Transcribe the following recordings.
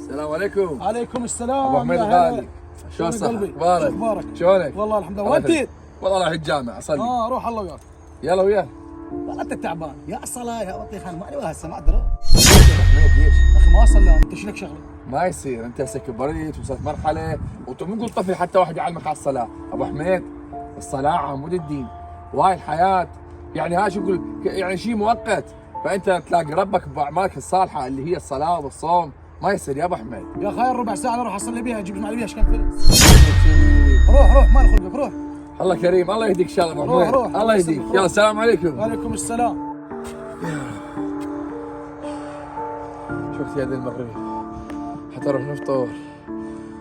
السلام عليكم. عليكم السلام. ابو حميد الغالي، شلون صحتك؟ اخبارك؟ شلونك؟ والله الحمد لله. وانت؟ والله رايح الجامع اصلي. روح الله وياك. يلا وياك. والله انت تعبان يا الصلاه يا بطيخ، انا ماني هسه ما ادري. ابو حميد ليش؟ يا اخي ما صلى، انت شلك شغله؟ ما يصير، انت هسه كبرت وصلت مرحله وانت مو نقول طفل حتى واحد يعلمك على الصلاه، ابو حميد الصلاه عمود الدين وهاي الحياه، يعني هاي شو نقول يعني شيء مؤقت، فانت تلاقي ربك باعمالك الصالحه اللي هي الصلاه والصوم، ما يصير يا ابو حميد. يا خير ربع ساعه اروح اصلي بيها اجيب معي بيها ايش كان فلوس. روح ما نخلقك روح. الله كريم، الله يهديك ان شاء الله ابو حميد. روح الله يهديك. يلا السلام عليكم. وعليكم السلام. شفت يد المغرب حتى نروح نفطر،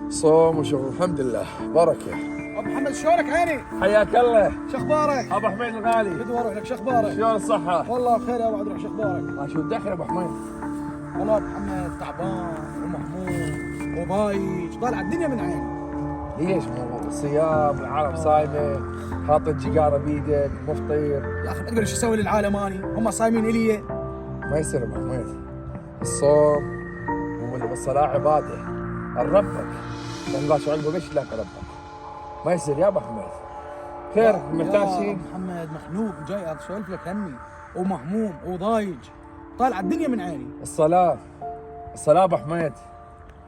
صوم وشغل الحمد لله بركه. ابو محمد شلونك عيني؟ حياك الله. شو اخبارك؟ ابو حميد الغالي. بدي اروح لك، شو اخبارك؟ شلون الصحه؟ والله بخير يا ابو عبد الرحمن، شو اخبارك؟ ما شو الدخل ابو حميد؟ والله ابو محمد تعبان ومهموم وبايج، طالع الدنيا من عيني. ليش؟ مو الصيام العالم صايمه، حاط الجيجاره بيدك مفطر. يا اخي ما تقول ايش اسوي للعالم اني؟ هم صايمين الي. ما يصير ابو حميد، الصوم والصلاه عباده لربك، الله شو عنده ليش تلاقي ربك؟ ما يصير يا ابو حميد. خير محتاج شيء؟ يا محمد مخنوق جاي اسولف لك همي ومهموم وضايج، طالع الدنيا من عيني. الصلاه ابو حميد،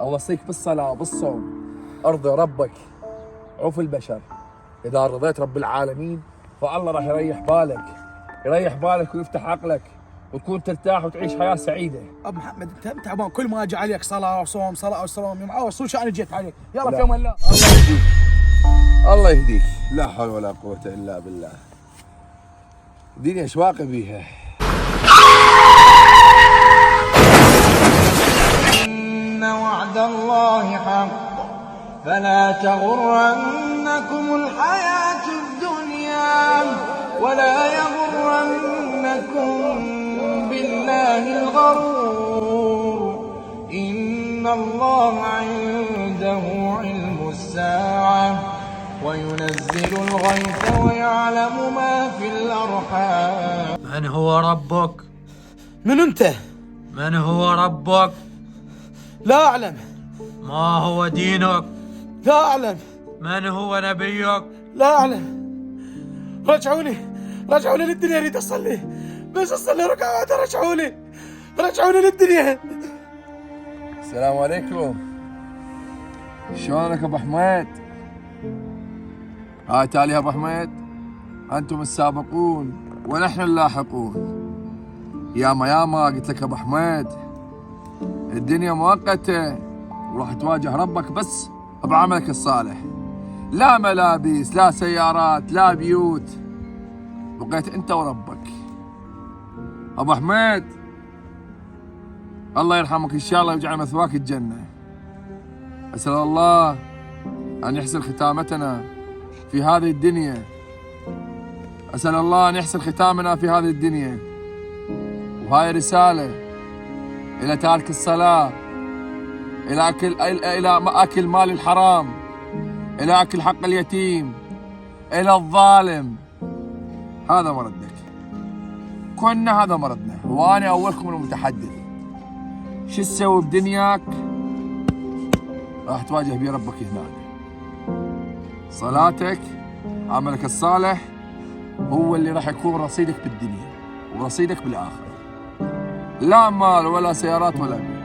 الله يوصيك بالصلاه وبالصوم، ارضي ربك عوف البشر. اذا رضيت رب العالمين فالله راح يريح بالك ويفتح عقلك وتكون ترتاح وتعيش حياه سعيده. ابو محمد انت تعبان، كل ما اجي عليك صلاه وصوم صلاه وصوم، يوم عاوز شو شأني جيت عليك. يلا في امان الله. الله يهديك. لا حول ولا قوه الا بالله. الدنيا ايش واقع بيها؟ إن وعد الله حق فلا تغرنكم الحياة الدنيا ولا يغرنكم بالله الغرور. إن الله عنده علم الساعة وينزل الغيث ويعلم ما في الأرحام. من هو ربك؟ من انت؟ من هو ربك؟ لا اعلم. ما هو دينك؟ لا اعلم. من هو نبيك؟ لا اعلم. رجعوني للدنيا، اريد اصلي بس اصلي ركعه واحده. رجعوني للدنيا. السلام عليكم. شلونك ابو حميد؟ هاي تالي يا ابو حميد، انتم السابقون ونحن اللاحقون. ياما قلت لك ابو حميد، الدنيا مؤقته وراح تواجه ربك بس بعملك الصالح. لا ملابس، لا سيارات، لا بيوت، بقيت انت وربك. ابو حميد الله يرحمك ان شاء الله ويجعل مثواك الجنه. اسال الله ان يحسن ختامتنا في هذه الدنيا. اسال الله ان يحسن ختامنا في هذه الدنيا. وهاي رساله الى تارك الصلاه، الى اكل مال الحرام، الى اكل حق اليتيم، الى الظالم. هذا مرضك، كنا هذا مرضنا، وانا اولكم المتحدث. شو تسوي بدنياك راح تواجه بيه ربك هناك. صلاتك عملك الصالح هو اللي راح يكون رصيدك بالدنيا ورصيدك بالاخره. لا مال ولا سيارات ولا بيت.